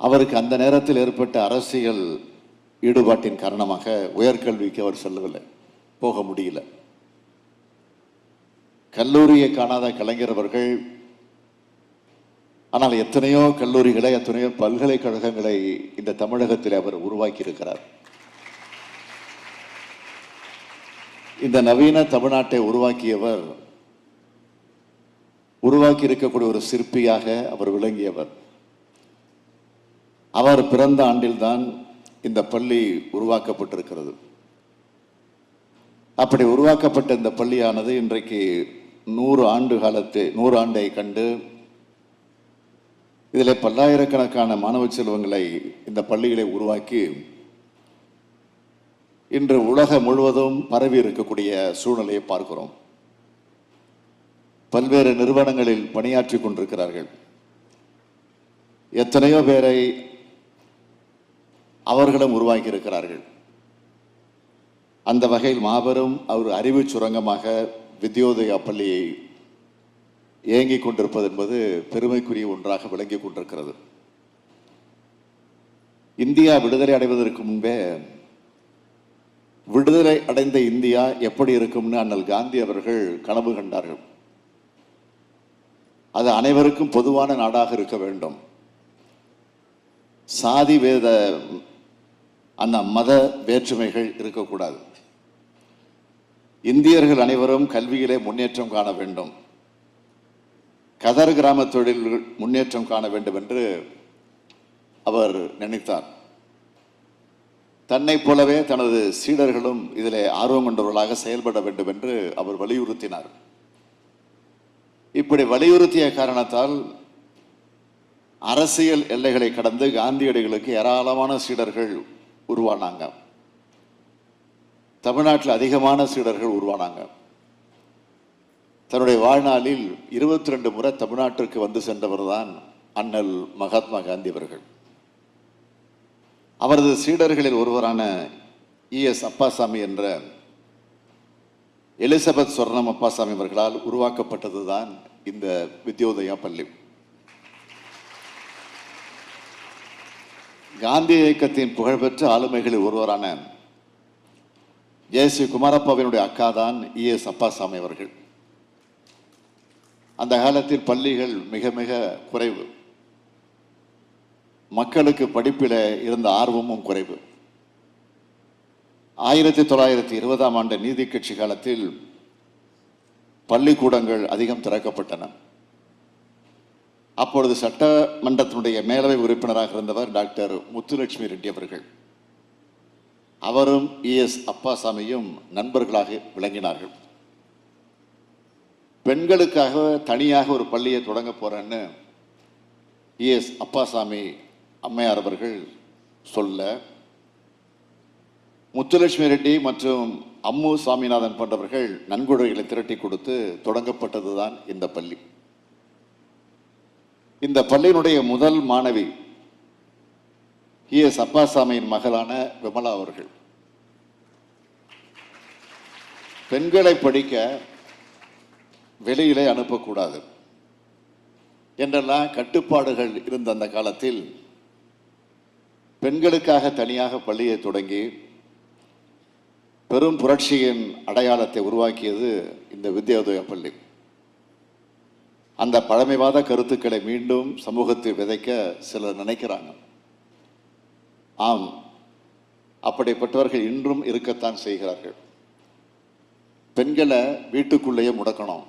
அவருக்கு அந்த நேரத்தில் ஏற்பட்ட அரசியல் ஈடுபாட்டின் காரணமாக உயர்கல்விக்கு அவர் செல்லவில்லை, போக முடியல. கல்லூரியை காணாத கலைஞர் அவர்கள் ஆனால் எத்தனையோ கல்லூரிகளை, எத்தனையோ பல்கலைக்கழகங்களை இந்த தமிழகத்தில் அவர் உருவாக்கி இருக்கிறார். இந்த நவீன தமிழ்நாட்டை உருவாக்கியவர், உருவாக்கி இருக்கக்கூடிய ஒரு சிற்பியாக அவர் விளங்கியவர். அவர் பிறந்த ஆண்டில்தான் இந்த பள்ளி உருவாக்கப்பட்டிருக்கிறது. அப்படி உருவாக்கப்பட்ட இந்த பள்ளியானது இன்றைக்கு 100 ஆண்டை கண்டு இதில் பல்லாயிரக்கணக்கான மாணவ செல்வங்களை இந்த பள்ளிகளை உருவாக்கி இன்று உலகம் முழுவதும் பரவி இருக்கக்கூடிய சூழ்நிலையை பார்க்கிறோம். பல்வேறு நிறுவனங்களில் பணியாற்றி கொண்டிருக்கிறார்கள். எத்தனையோ பேரை அவர்களும் உருவாக்கி இருக்கிறார்கள். அந்த வகையில் மாபெரும் அவர் அறிவு சுரங்கமாக வித்யோதயா பள்ளியை இயங்கிக் கொண்டிருப்பது என்பது பெருமைக்குரிய ஒன்றாக விளங்கிக் கொண்டிருக்கிறது. இந்தியா விடுதலை அடைவதற்கு முன்பே விடுதலை அடைந்த இந்தியா எப்படி இருக்கும்னு அண்ணல் காந்தி அவர்கள் கனவு கண்டார்கள். அது அனைவருக்கும் பொதுவான நாடாக இருக்க வேண்டும். சாதி வேத அந்த மத வேற்றுமைகள் இருக்கக்கூடாது. இந்தியர்கள் அனைவரும் கல்வியிலே முன்னேற்றம் காண வேண்டும். கதர் கிராம தொழில் முன்னேற்றம் காண வேண்டும் என்று அவர் நினைத்தார். தன்னை போலவே தனது சீடர்களும் இதிலே ஆர்வம் கொண்டவர்களாக செயல்பட வேண்டும் என்று அவர் வலியுறுத்தினார். இப்படி வலியுறுத்திய காரணத்தால் அரசியல் எல்லைகளை கடந்து காந்தியடிகளுக்கு ஏராளமான சீடர்கள் உருவானாங்க. தமிழ்நாட்டில் அதிகமான சீடர்கள் உருவானாங்க. தன்னுடைய வாழ்நாளில் 22 முறை தமிழ்நாட்டிற்கு வந்து சென்றவர் தான் அண்ணல் மகாத்மா காந்தி அவர்கள். அவரது சீடர்களில் ஒருவரான ES அப்பாசாமி என்ற எலிசபெத் சொர்ணம் அப்பாசாமி அவர்களால் உருவாக்கப்பட்டதுதான் இந்த வித்யோதயா பள்ளி. காந்தி இயக்கத்தின் புகழ்பெற்ற ஆளுமைகளில் ஒருவரான ஜெயஸ்ரீ குமாரப்பாவினுடைய அக்கா தான் ES அப்பாசாமி அவர்கள். அந்த காலத்தில் பள்ளிகள் மிக மிக குறைவு. மக்களுக்கு படிப்பில் இருந்த ஆர்வமும் குறைவு. 1920ஆம் ஆண்டு நீதி கட்சி காலத்தில் பள்ளிக்கூடங்கள் அதிகம் திறக்கப்பட்டன. அப்பொழுது சட்டமன்றத்தினுடைய மேலவை உறுப்பினராக இருந்தவர் டாக்டர் முத்துலட்சுமி ரெட்டி அவர்கள். அவரும் ES அப்பாசாமியும் நண்பர்களாக விளங்கினார்கள். பெண்களுக்காக தனியாக ஒரு பள்ளியை தொடங்க போறேன்னு ES அப்பாசாமி அம்மையார் அவர்கள் சொல்ல, முத்துலட்சுமி ரெட்டி மற்றும் அம்மு சாமிநாதன் போன்றவர்கள் நன்கொடைகளை திரட்டி கொடுத்து தொடங்கப்பட்டதுதான் இந்த பள்ளி. இந்த பள்ளியினுடைய முதல் மாணவி ES அப்பாசாமியின் மகளான விமலா அவர்கள். பெண்களை படிக்க வெளியிலே அனுப்பக்கூடாது என்றெல்லாம் கட்டுப்பாடுகள் இருந்த அந்த காலத்தில் பெண்களுக்காக தனியாக பள்ளியை தொடங்கி பெரும் புரட்சியின் அடையாளத்தை உருவாக்கியது இந்த வித்யோதயா பள்ளி. அந்த பழமைவாத கருத்துக்களை மீண்டும் சமூகத்தில் விதைக்க சிலர் நினைக்கிறாங்க. ஆம், அப்படிப்பட்டவர்கள் இன்றும் இருக்கத்தான் செய்கிறார்கள். பெண்களை வீட்டுக்குள்ளேயே முடக்கணும்,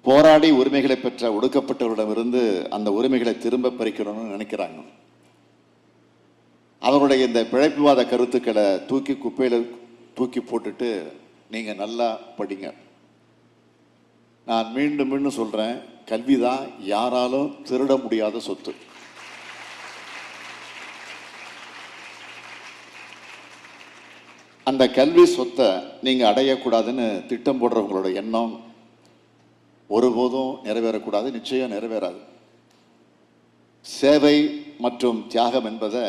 போராடி உரிமைகளை பெற்ற ஒடுக்கப்பட்டவரிடமிருந்து அந்த உரிமைகளை திரும்ப பறிக்கணும்னு நினைக்கிறாங்க. அவருடைய இந்த பிழைப்புவாத கருத்துக்களை தூக்கி குப்பையில் தூக்கி போட்டுட்டு நீங்கள் நல்லா படிங்க. நான் மீண்டும் மீண்டும் சொல்கிறேன், கல்வி தான் யாராலும் திருட முடியாத சொத்து. அந்த கல்வி சொத்தை நீங்கள் அடையக்கூடாதுன்னு திட்டம் போடுறவங்களோட எண்ணம் ஒருபோதும் நிறைவேறக்கூடாது, நிச்சயம் நிறைவேறாது. சேவை மற்றும் தியாகம் என்பதை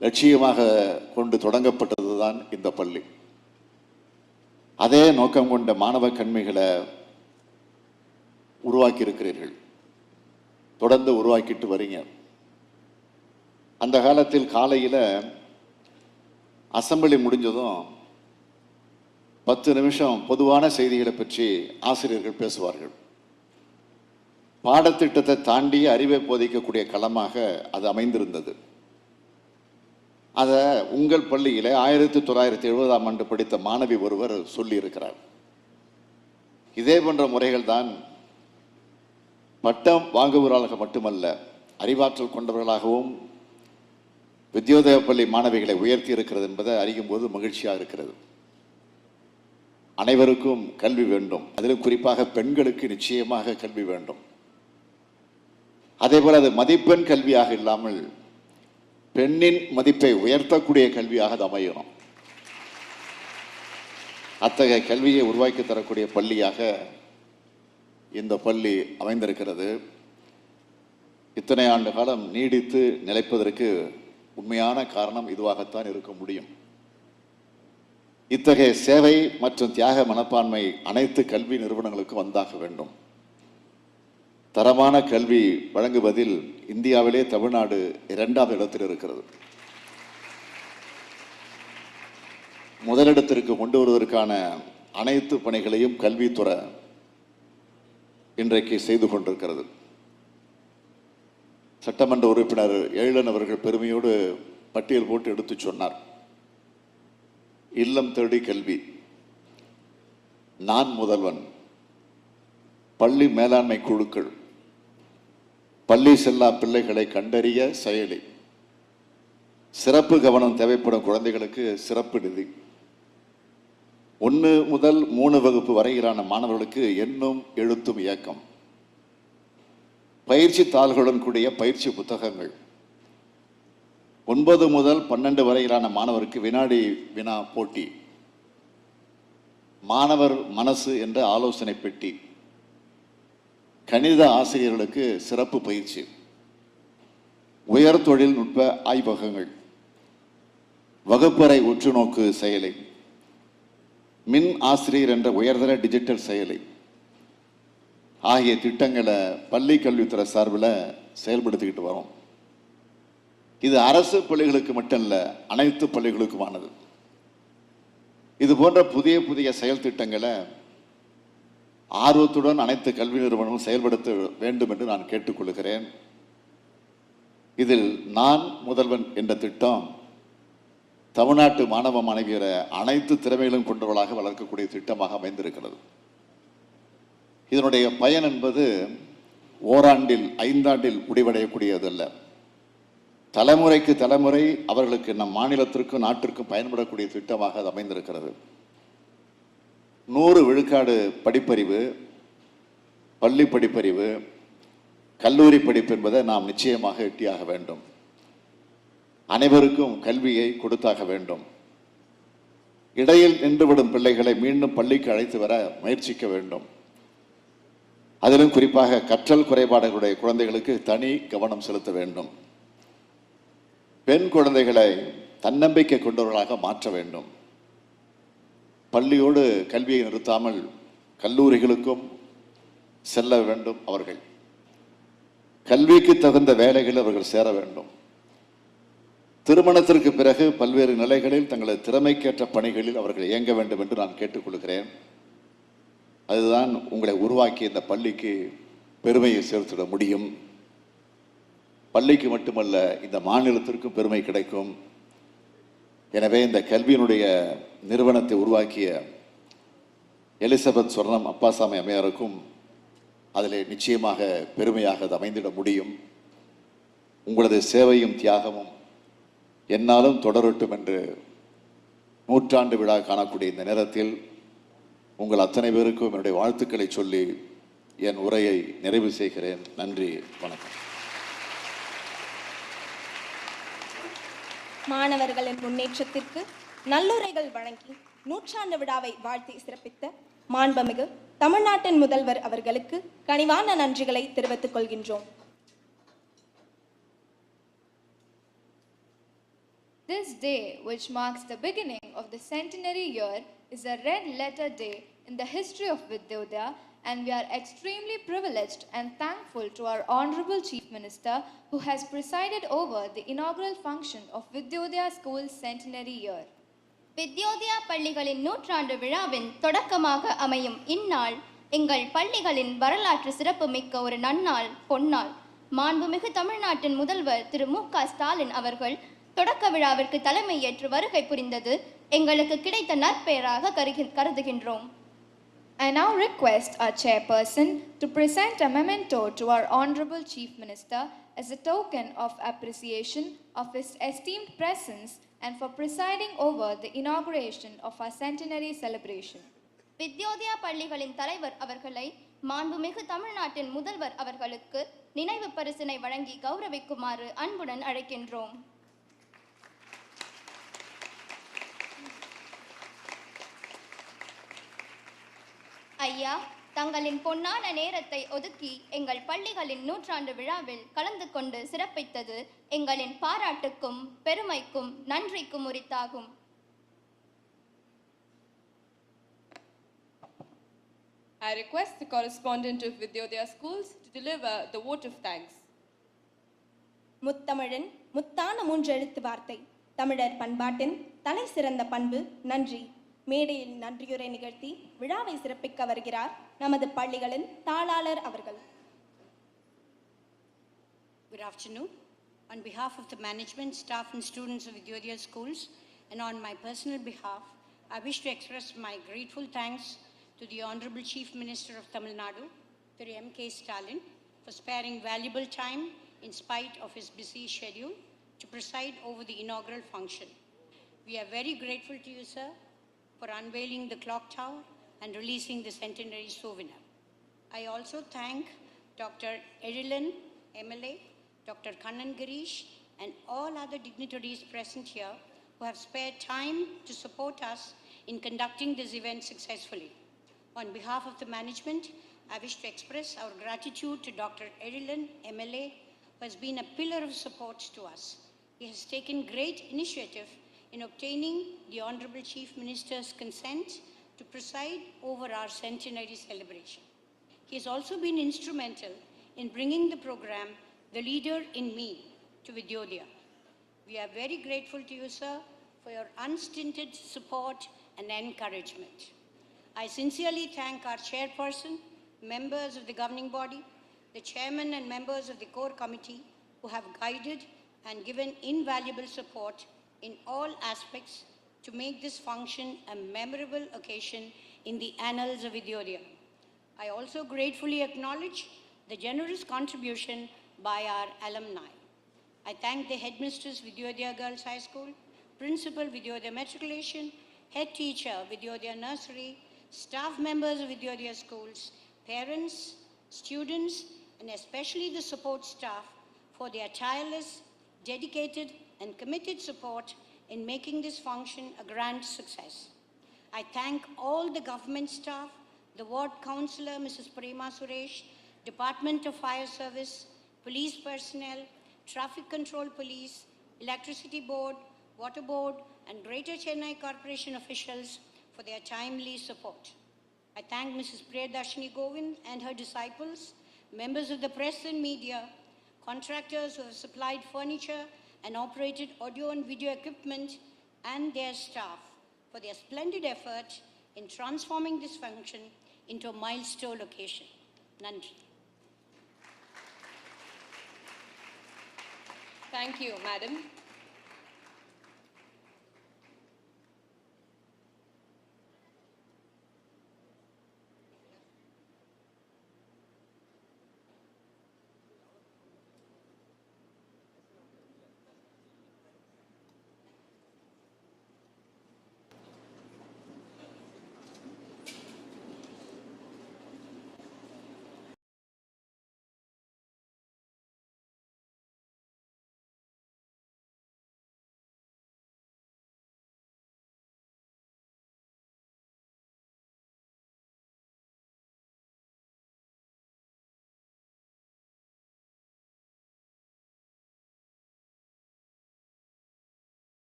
லட்சியமாக கொண்டு தொடங்கப்பட்டது தான் இந்த பள்ளி. அதே நோக்கம் கொண்ட மாணவ கண்மிகளை உருவாக்கி இருக்கிறீர்கள், தொடர்ந்து உருவாக்கிட்டு வரீங்க. அந்த காலத்தில் காலையில் அசம்பிளி முடிஞ்சதும் 10 நிமிஷம் பொதுவான செய்திகளை பற்றி ஆசிரியர்கள் பேசுவார்கள். பாடத்திட்டத்தை தாண்டி அறிவை போதிக்கக்கூடிய களமாக அது அமைந்திருந்தது. அதை உங்கள் பள்ளியில் 1970ஆம் ஆண்டு படித்த மாணவி ஒருவர் சொல்லியிருக்கிறார். இதே போன்ற முறைகள் தான் பட்டம் வாங்குபவர்களாக மட்டுமல்ல, அறிவாற்றல் கொண்டவர்களாகவும் வித்யோதய பள்ளி மாணவிகளை உயர்த்தி இருக்கிறது என்பதை அறியும் போது மகிழ்ச்சியாக இருக்கிறது. அனைவருக்கும் கல்வி வேண்டும், அதிலும் குறிப்பாக பெண்களுக்கு நிச்சயமாக கல்வி வேண்டும். அதேபோல் அது மதிப்பெண் கல்வியாக இல்லாமல் பெண்ணின் மதிப்பை உயர்த்தக்கூடிய கல்வியாக அது அமையணும். அத்தகைய கல்வியை உருவாக்கி தரக்கூடிய பள்ளியாக இந்த பள்ளி அமைந்திருக்கிறது. இத்தனை ஆண்டு காலம் நீடித்து நிலைப்பதற்கு உண்மையான காரணம் இதுவாகத்தான் இருக்க முடியும். இத்தகைய சேவை மற்றும் தியாக மனப்பான்மை அனைத்து கல்வி நிறுவனங்களுக்கும் வந்தாக வேண்டும். தரமான கல்வி வழங்குவதில் இந்தியாவிலே தமிழ்நாடு 2ஆவது இடத்தில் இருக்கிறது. முதலிடத்திற்கு கொண்டு வருவதற்கான அனைத்து பணிகளையும் கல்வித்துறை இன்றைக்கு செய்து கொண்டிருக்கிறது. சட்டமன்ற உறுப்பினர் எழிலன் அவர்கள் பெருமையோடு பட்டியல் போட்டு எடுத்து சொன்னார். இல்லம் தேடி கல்வி, நான் முதல்வன், பள்ளி மேலாண்மை குழுக்கள், பள்ளி செல்லா பிள்ளைகளை கண்டறிய செயலி, சிறப்பு கவனம் தேவைப்படும் குழந்தைகளுக்கு சிறப்பு நிதி, 1 முதல் 3 வகுப்பு வரையிலான மாணவர்களுக்கு எண்ணும் எழுத்தும் இயக்கம், பயிற்சி தாள்களுடன் கூடிய பயிற்சி புத்தகங்கள், 9 முதல் 12 வரையிலான மாணவருக்கு வினாடி வினா போட்டி, மாணவர் மனசு என்ற ஆலோசனை பெட்டி, கணித ஆசிரியர்களுக்கு சிறப்பு பயிற்சி, உயர் தொழில்நுட்ப ஆய்வகங்கள், வகுப்பறை உற்றுநோக்கு செயலி, மின் ஆசிரியர் என்ற உயர்தர டிஜிட்டல் செயலி ஆகிய திட்டங்களை பள்ளி கல்வித்துறை சார்பில் செயல்படுத்திக்கிட்டு வரோம். இது அரசு பள்ளிகளுக்கு மட்டும் இல்லை, அனைத்து பள்ளிகளுக்குமானது. இது போன்ற புதிய புதிய செயல் திட்டங்களை ஆர்வத்துடன் அனைத்து கல்வி நிறுவனங்களும் செயல்படுத்த வேண்டும் என்று நான் கேட்டுக்கொள்கிறேன். இதில் நான் முதல்வன் என்ற திட்டம் தமிழ்நாட்டு மாணவ மாணவியரை அனைத்து திறமைகளும் கொண்டவர்களாக வளர்க்கக்கூடிய திட்டமாக அமைந்திருக்கிறது. இதனுடைய பயன் என்பது ஓராண்டில் 5 ஆண்டில் முடிவடையக்கூடியதல்ல, தலைமுறைக்கு தலைமுறை அவர்களுக்கு நம் மாநிலத்திற்கும் நாட்டிற்கும் பயன்படக்கூடிய திட்டமாக அது அமைந்திருக்கிறது. 100 விழுக்காடு படிப்பறிவு, பள்ளி படிப்பறிவு, கல்லூரி படிப்பு என்பதை நாம் நிச்சயமாக எட்டியாக வேண்டும். அனைவருக்கும் கல்வியை கொடுத்தாக வேண்டும். இடையில் நின்றுவிடும் பிள்ளைகளை மீண்டும் பள்ளிக்கு அழைத்து வர முயற்சிக்க வேண்டும். அதிலும் குறிப்பாக கற்றல் குறைபாடுகளுடைய குழந்தைகளுக்கு தனி கவனம் செலுத்த வேண்டும். பெண் குழந்தைகளை தன்னம்பிக்கை கொண்டவர்களாக மாற்ற வேண்டும். பள்ளியோடு கல்வியை நிறுத்தாமல் கல்லூரிகளுக்கும் செல்ல வேண்டும். அவர்கள் கல்விக்கு தகுந்த வேலைகளில் அவர்கள் சேர வேண்டும். திருமணத்திற்கு பிறகு பல்வேறு நிலைகளில் தங்களது திறமைக்கேற்ற பணிகளில் அவர்கள் இயங்க வேண்டும் என்று நான் கேட்டுக்கொள்கிறேன். அதுதான் உங்களை உருவாக்கிய இந்த பள்ளிக்கு பெருமையை சேர்த்துட முடியும். பள்ளிக்கு மட்டுமல்ல, இந்த மாநிலத்திற்கும் பெருமை கிடைக்கும். எனவே இந்த கல்வியினுடைய நிறுவனத்தை உருவாக்கிய எலிசபெத் சொர்ணம் அப்பாசாமி அம்மையாருக்கும் அதில் நிச்சயமாக பெருமையாக அது அமைந்திட முடியும். உங்களது சேவையும் தியாகமும் என்னாலும் தொடரட்டும் என்று நூற்றாண்டு விழா காணக்கூடிய இந்த நேரத்தில் உங்கள் அத்தனை பேருக்கும் என்னுடைய வாழ்த்துக்களை சொல்லி என் உரையை நிறைவு செய்கிறேன். நன்றி, வணக்கம். மாணவர்களின் முன்னேற்றத்திற்கு நல்லுரைகள் வழங்கி நூற்றாண்டு விழாவை வாழ்த்தி சிறப்பித்த மாண்புமிகு தமிழ்நாட்டின் முதல்வர் அவர்களுக்கு கனிவான நன்றிகளை தெரிவித்துக் கொள்கின்றோம். This day, which marks the beginning of the centenary year, is a red letter day in the history of Vidyodaya, and we are extremely privileged and thankful to our Honorable Chief Minister who has presided over the inaugural function of Vidyodaya School's centenary year. Vidyodaya பள்ளிகளின் நூற்றாண்டு விழாவின் தொடக்கமாக அமையும் இந்நாள் எங்கள் பள்ளிகளின் வரலாற்று சிறப்பு மிக்க ஒரு நன்னாள், பொன்னாள். மாண்புமிகு தமிழ்நாட்டின் முதல்வர் திரு மு.க. ஸ்டாலின் அவர்கள் தொடக்க விழாவிற்கு தலைமை ஏற்று வருகை புரிந்தது எங்களுக்கு கிடைத்த நற்பெயராக கருதுகின்றோம். I now request our chairperson to present a memento to our Honorable Chief Minister as a token of appreciation of his esteemed presence and for presiding over the inauguration of our centenary celebration. Vidyodaya பள்ளிகளின் தலைவர் அவர்களை மாண்புமிகு தமிழ்நாட்டின் முதல்வர் அவர்களுக்கு நினைவு பரிசினை வழங்கி கௌரவிக்குமாறு அன்புடன் அழைக்கின்றோம். ஐயா, தங்களின் பொன்னான நேரத்தை ஒதுக்கி எங்கள் பள்ளிகளின் நூற்றாண்டு விழாவில் கலந்து கொண்டு சிறப்பித்தது எங்களின் பாராட்டுக்கும் பெருமைக்கும் நன்றிக்கும் உரித்தாகும். I request the correspondent of Vidyodaya Schools to deliver the vote of thanks. முத்தமிழின் முத்தான மூன்றெழுத்து வார்த்தை, தமிழர் பண்பாட்டின் தலை சிறந்த பண்பு நன்றி. மேடையில் நன்றியுரை நிகழ்த்தி விழாவை சிறப்பிக்க வருகிறார் நமது பள்ளிகளின் தாளாளர் அவர்கள். Good afternoon. On behalf of the management, staff and students of Vidyodaya Schools and on my personal behalf, I wish to express my grateful thanks to the Honorable Chief Minister of Tamil Nadu, Thiru M.K. Stalin, for sparing valuable time in spite of his busy schedule to preside over the inaugural function. We are very grateful to you, sir, for unveiling the clock tower and releasing the centenary souvenir. I also thank Dr. Erilan, MLA, Dr. Kannan Girish, and all other dignitaries present here who have spared time to support us in conducting this event successfully. On behalf of the management, I wish to express our gratitude to Dr. Erilan, MLA, who has been a pillar of support to us. He has taken great initiative in obtaining the Honorable Chief Minister's consent to preside over our centenary celebration. He has also been instrumental in bringing the program, The Leader in Me, to Vidyodaya. We are very grateful to you, sir, for your unstinted support and encouragement. I sincerely thank our chairperson, members of the governing body, the chairman and members of the core committee who have guided and given invaluable support in all aspects to make this function a memorable occasion in the annals of Vidyodaya. I also gratefully acknowledge the generous contribution by our alumni. I thank the headmistress Vidyodaya Girls High School, principal Vidyodaya Matriculation, head teacher Vidyodaya Nursery, staff members of Vidyodaya Schools, parents, students, and especially the support staff for their tireless, dedicated, and committed support in making this function a grand success. I thank all the government staff, the ward councillor, Mrs. Prema Suresh, Department of Fire Service, police personnel, traffic control police, electricity board, water board, and Greater Chennai Corporation officials for their timely support. I thank Mrs. Priyadarshini Govind and her disciples, members of the press and media, contractors who have supplied furniture and operated audio and video equipment, and their staff for their splendid effort in transforming this function into a milestone occasion. Nandri. Thank you, Madam.